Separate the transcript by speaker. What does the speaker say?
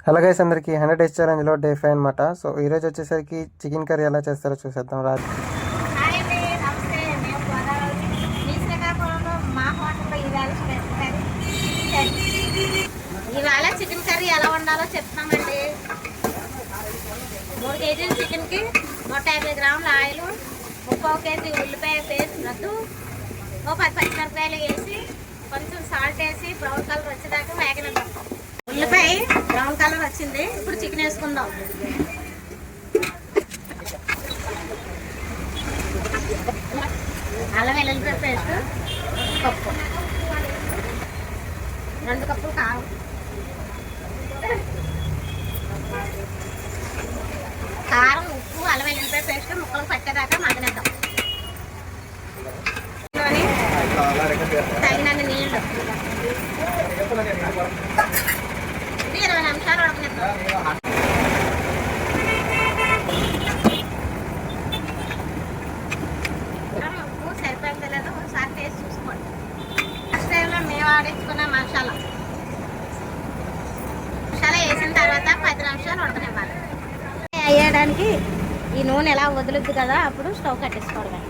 Speaker 1: Hello guys, అందరికీ 100 days ఛాలెంజ్లో day 5 అనమాట. So ఈరోజు వచ్చేసరికి చికెన్ కర్రీ ఎలా చేస్తారో చూసేద్దాం రా.
Speaker 2: హాయ్ అండి, నమస్తే. మేము గోదావరి మీ శ్రీకాకుళంలో మా హోటల్లో ఇవాళ చికెన్ కర్రీ ఎలా వండాలో చెప్తామండి. 3 కేజీల చికెన్కి 150 గ్రాముల ఆయిల్, 1/4 కేజీ ఉల్లిపాయ పేస్ట్ రద్దు, 10 పచ్చిమిరపకాయలు వేసి కొంచెం సాల్ట్ వేసి బ్రౌన్ కలర్ వచ్చేదాకా వేగనిద్దాం. ఉల్లిపాయ బ్రౌన్ కలర్ వచ్చింది, ఇప్పుడు చికెన్ వేసుకుందాం. అల్లం వెల్లుల్లిపాయ పేస్ట్ కప్పు, 2 కప్పులు కారం, ఉప్పు, అల్లం వెల్లుల్లిపాయ పేస్ట్ ముక్కలు పట్టేదాకా మగ్గనిద్దాం. తగినన్ని నీళ్ళు 20 నిమిషాలు ఉడకనిద్దాం. ఉప్పు సరిపోయిందో లేదో ఒకసారి టేస్ట్ చూసుకోండి. ఫస్ట్ టైంలో మేము ఆడించుకున్న మసాలా వేసిన తర్వాత 10 నిమిషాలు ఉడకనివ్వాలి. అయ్యడానికి ఈ నూనె ఎలా వదులుద్ది కదా, అప్పుడు స్టవ్ కట్టేసుకోవడమే.